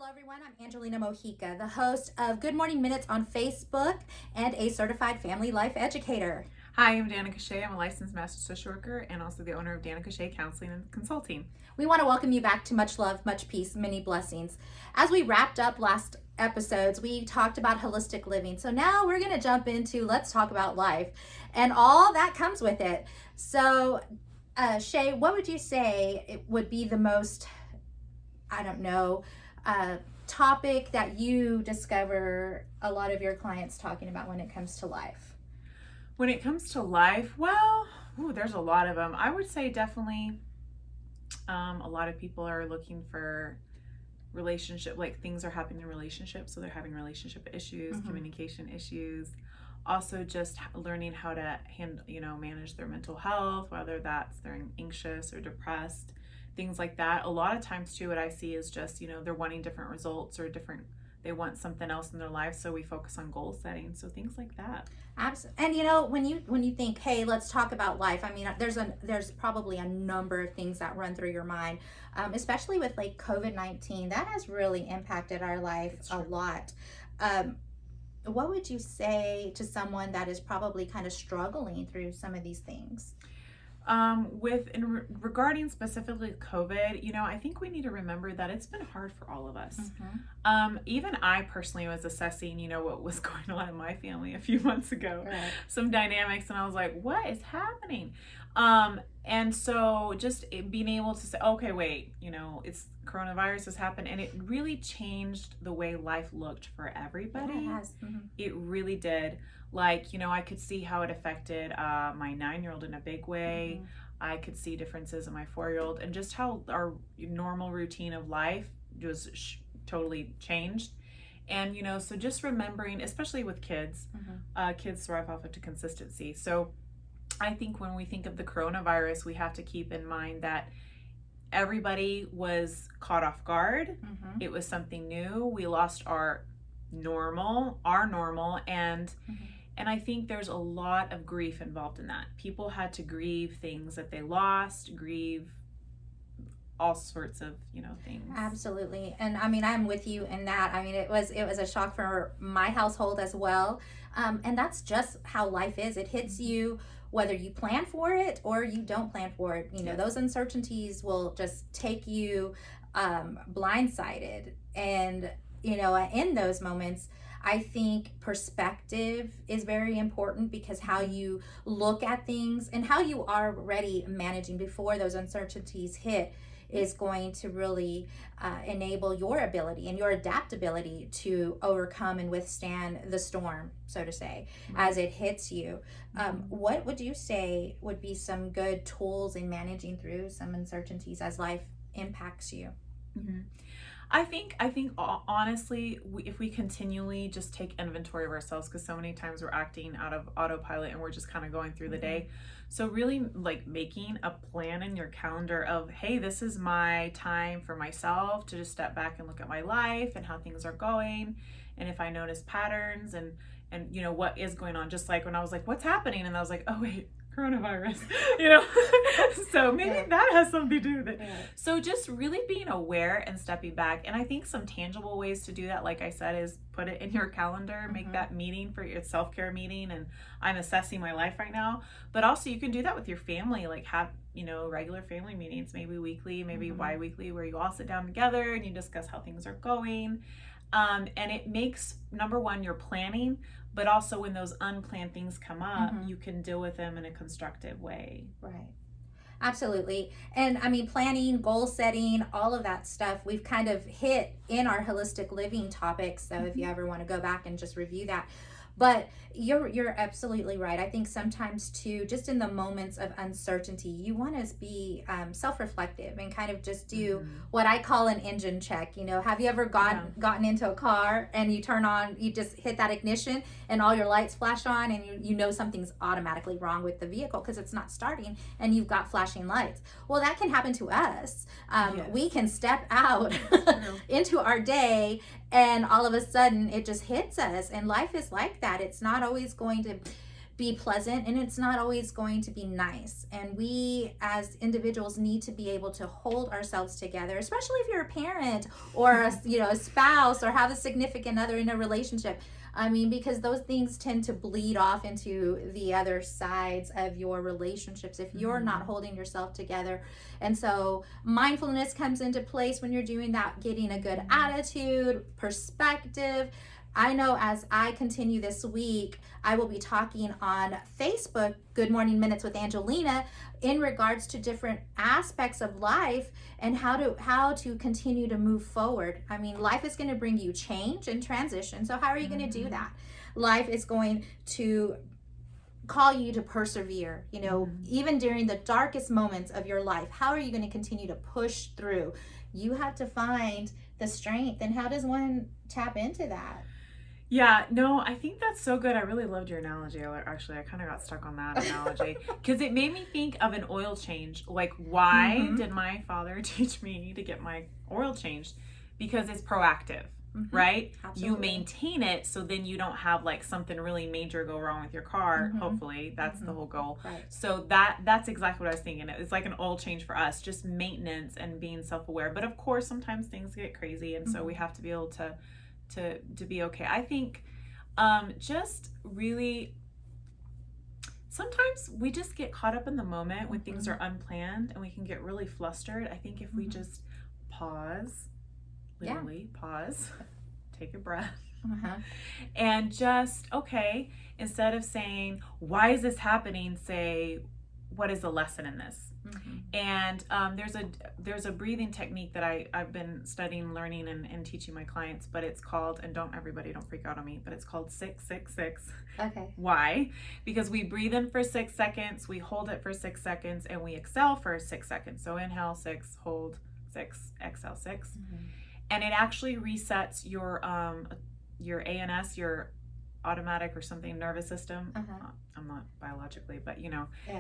everyone. I'm Angelina Mojica, the host of Good Morning Minutes on Facebook and a certified family life educator. Hi, I'm Danica Shea. I'm a licensed master social worker and also the owner of Danica Shea Counseling and Consulting. We want to welcome you back to Much Love, Much Peace, Many Blessings. As we wrapped up last episodes, we talked about holistic living. So now we're going to jump into let's talk about life and all that comes with it. So, Shay, what would you say it would be the most, topic that you discover a lot of your clients talking about when it comes to life? When it comes to life, there's a lot of them. I would say definitely a lot of people are looking for relationship, like things are happening in relationships. So they're having relationship issues, communication issues. Also just learning how to manage their mental health, whether that's they're anxious or depressed, things like that. A lot of times too, what I see is just, they're wanting different results or they want something else in their life. So we focus on goal setting. So things like that. Absolutely. And when you think, hey, let's talk about life, I mean, there's probably a number of things that run through your mind, especially with like COVID-19, that has really impacted our life a lot. What would you say to someone that is probably kind of struggling through some of these things? Regarding specifically COVID, I think we need to remember that it's been hard for all of us. Even I personally was assessing, what was going on in my family a few months ago, Right. Some dynamics, and I was like, what is happening? And so just being able to say, okay, wait, it's coronavirus has happened, and it really changed the way life looked for everybody. Yeah, it has. It really did. Like, I could see how it affected my 9-year-old in a big way. I could see differences in my 4-year-old, and just how our normal routine of life was totally changed. And, so just remembering, especially with kids, kids thrive off of consistency. So I think when we think of the coronavirus, we have to keep in mind that everybody was caught off guard. It was something new. We lost our normal, and I think there's a lot of grief involved in that. People had to grieve things that they lost, grieve all sorts of, things. Absolutely. And I mean, I'm with you in that. I mean, it was a shock for my household as well. And that's just how life is. It hits you whether you plan for it or you don't plan for it. Those uncertainties will just take you blindsided. And, in those moments, I think perspective is very important, because how you look at things and how you are already managing before those uncertainties hit is going to really enable your ability and your adaptability to overcome and withstand the storm, so to say, as it hits you. What would you say would be some good tools in managing through some uncertainties as life impacts you? I think honestly, if we continually just take inventory of ourselves, because so many times we're acting out of autopilot and we're just kind of going through the day. So really, like, making a plan in your calendar of, hey, this is my time for myself to just step back and look at my life and how things are going, and if I notice patterns and what is going on. Just like when I was like, what's happening, and I was like, oh wait, coronavirus, so maybe that has something to do with it. So just really being aware and stepping back. And I think some tangible ways to do that, like I said, is put it in your calendar, make that meeting for your self-care meeting, and I'm assessing my life right now. But also you can do that with your family, like have regular family meetings, maybe weekly, maybe bi-weekly, where you all sit down together and you discuss how things are going. And it makes, number one, you're planning, but also when those unplanned things come up, you can deal with them in a constructive way. Right. Absolutely. And I mean, planning, goal setting, all of that stuff, we've kind of hit in our holistic living topics. So if you ever want to go back and just review that. But you're absolutely right. I think sometimes too, just in the moments of uncertainty, you want to be self-reflective and kind of just do what I call an engine check. Have you ever gotten into a car and you just hit that ignition and all your lights flash on, and you know something's automatically wrong with the vehicle because it's not starting and you've got flashing lights? Well, that can happen to us. We can step out into our day and all of a sudden it just hits us, and life is like that. It's not always going to be pleasant, and it's not always going to be nice. And we as individuals need to be able to hold ourselves together, especially if you're a parent or a spouse or have a significant other in a relationship. I mean, because those things tend to bleed off into the other sides of your relationships if you're not holding yourself together. And so mindfulness comes into place when you're doing that, getting a good attitude, perspective. I know as I continue this week, I will be talking on Facebook, Good Morning Minutes with Angelina, in regards to different aspects of life and how to continue to move forward. I mean, life is going to bring you change and transition. So how are you going to do that? Life is going to call you to persevere, even during the darkest moments of your life. How are you going to continue to push through? You have to find the strength. And how does one tap into that? Yeah, no, I think that's so good. I really loved your analogy. Actually, I kind of got stuck on that analogy because it made me think of an oil change. Like, why did my father teach me to get my oil changed? Because it's proactive, right? Absolutely. You maintain it so then you don't have like something really major go wrong with your car. Hopefully, that's the whole goal. Right. So that's exactly what I was thinking. It's like an oil change for us, just maintenance and being self-aware. But of course, sometimes things get crazy, and so we have to be able to be okay. I think just really sometimes we just get caught up in the moment when things are unplanned and we can get really flustered. I think if we just pause, literally pause, take a breath, and just, okay, instead of saying, why is this happening, say, what is the lesson in this? And there's a breathing technique that I've been studying, learning, and teaching my clients, but it's called, and don't freak out on me, but it's called 6-6-6. Okay. Why? Because we breathe in for 6 seconds, we hold it for 6 seconds, and we exhale for 6 seconds. So inhale 6, hold 6, exhale 6. And it actually resets your ANS, your automatic or something nervous system. I'm not biologically, but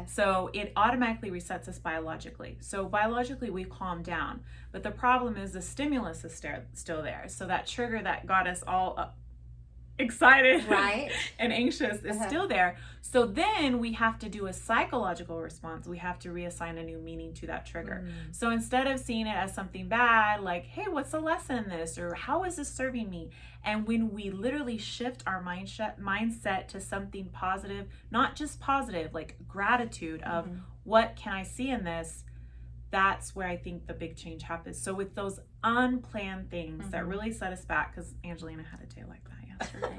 so it automatically resets us biologically. So biologically we calm down, but the problem is the stimulus is still there. So that trigger that got us all excited and anxious is still there. So then we have to do a psychological response. We have to reassign a new meaning to that trigger. So instead of seeing it as something bad, like, hey, what's the lesson in this? Or how is this serving me? And when we literally shift our mindset to something positive, not just positive, like gratitude of what can I see in this? That's where I think the big change happens. So with those unplanned things that really set us back, because Angelina had a day like that yesterday.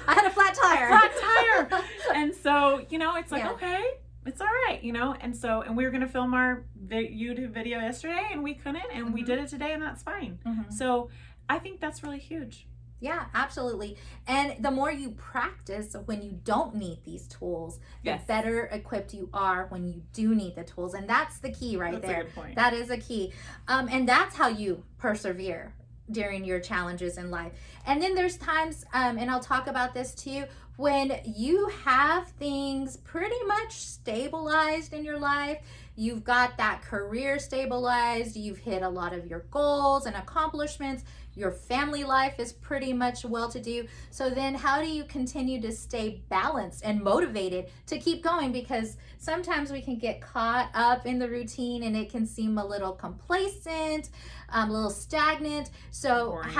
I had a flat tire. And so, it's like, okay, it's all right, and we were going to film our YouTube video yesterday and we couldn't, and we did it today, and that's fine. So I think that's really huge. Yeah, absolutely. And the more you practice when you don't need these tools, the better equipped you are when you do need the tools. And that's the key right there. That's a good point. That is a key. And that's how you persevere during your challenges in life. And then there's times, and I'll talk about this too, when you have things pretty much stabilized in your life. You've got that career stabilized, you've hit a lot of your goals and accomplishments, your family life is pretty much well-to-do. So then how do you continue to stay balanced and motivated to keep going? Because sometimes we can get caught up in the routine and it can seem a little complacent, a little stagnant. So boring.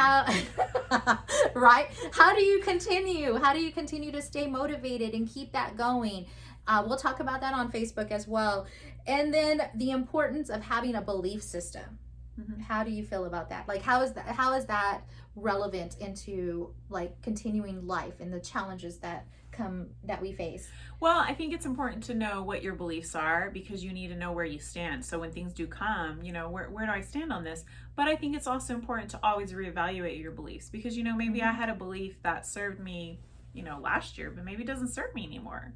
Right? How do you continue? How do you continue to stay motivated and keep that going? We'll talk about that on Facebook as well. And then the importance of having a belief system. How do you feel about that? Like, how is that relevant into like continuing life and the challenges that we face? Well, I think it's important to know what your beliefs are, because you need to know where you stand. So when things do come, where do I stand on this? But I think it's also important to always reevaluate your beliefs, because maybe I had a belief that served me last year, but maybe it doesn't serve me anymore.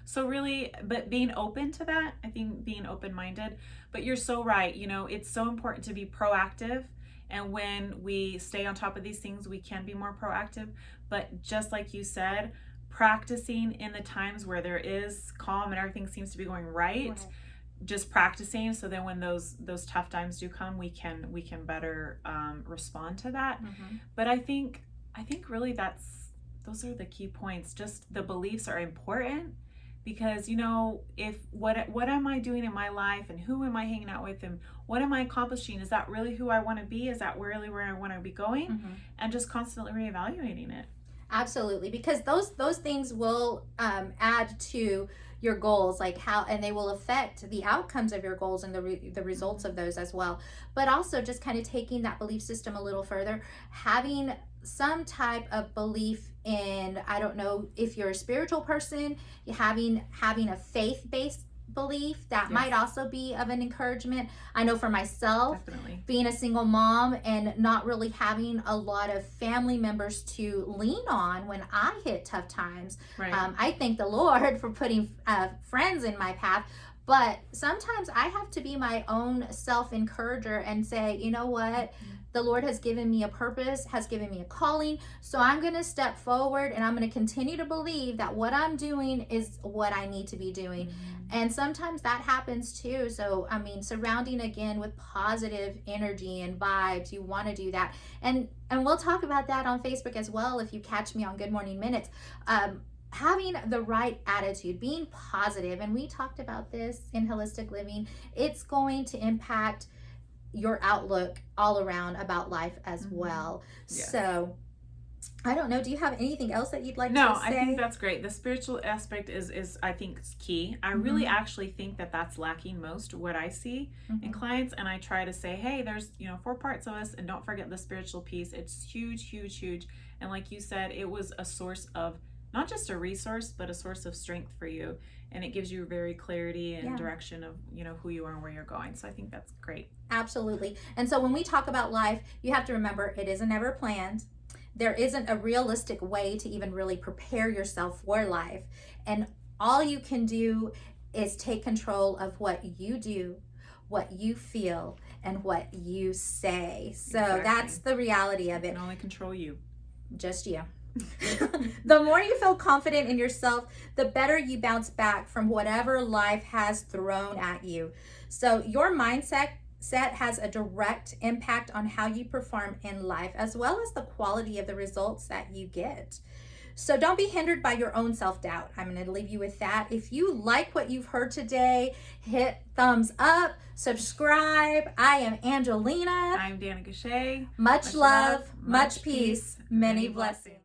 So really, but being open to that, I think being open-minded. But you're so right, it's so important to be proactive, and when we stay on top of these things, we can be more proactive. But just like you said, practicing in the times where there is calm and everything seems to be going right. Just practicing, so then when those tough times do come, we can better respond to that. But I think really that's those are the key points. Just the beliefs are important, because, you know, if what am I doing in my life, and who am I hanging out with, and what am I accomplishing? Is that really who I want to be? Is that really where I want to be going? Mm-hmm. And just constantly reevaluating it. Absolutely, because those things will add to your goals, like how, and they will affect the outcomes of your goals and the results of those as well. But also just kind of taking that belief system a little further, having some type of belief in, I don't know if you're a spiritual person, having a faith-based belief that might also be of an encouragement. I know for myself, Definitely. being a single mom and not really having a lot of family members to lean on when I hit tough times, Right. I thank the Lord for putting friends in my path. But sometimes I have to be my own self-encourager and say, you know what? The Lord has given me a purpose, has given me a calling. So I'm going to step forward, and I'm going to continue to believe that what I'm doing is what I need to be doing. And sometimes that happens too. So, I mean, surrounding again with positive energy and vibes, you want to do that. And we'll talk about that on Facebook as well if you catch me on Good Morning Minutes. Having the right attitude, being positive, and we talked about this in Holistic Living, it's going to impact your outlook all around about life as well. Yes. So I don't know, do you have anything else that you'd like No, to say? I think that's great. The spiritual aspect is I think is key. I really actually think that that's lacking most, what I see in clients. And I try to say, hey, there's, you know, 4 parts of us, and don't forget the spiritual piece. It's huge, huge, huge. And like you said, it was a source of not just a resource, but a source of strength for you. And it gives you very clarity and direction of, you know, who you are and where you're going. So I think that's great. Absolutely. And so when we talk about life, you have to remember it isn't ever planned. There isn't a realistic way to even really prepare yourself for life. And all you can do is take control of what you do, what you feel, and what you say. So that's the reality of You it. can only control you. Just you. The more you feel confident in yourself, the better you bounce back from whatever life has thrown at you. So your mindset has a direct impact on how you perform in life, as well as the quality of the results that you get. So don't be hindered by your own self-doubt. I'm going to leave you with that. If you like what you've heard today, hit thumbs up, subscribe. I am Angelina. I'm Dana Goucher. Much love, much peace, many blessings.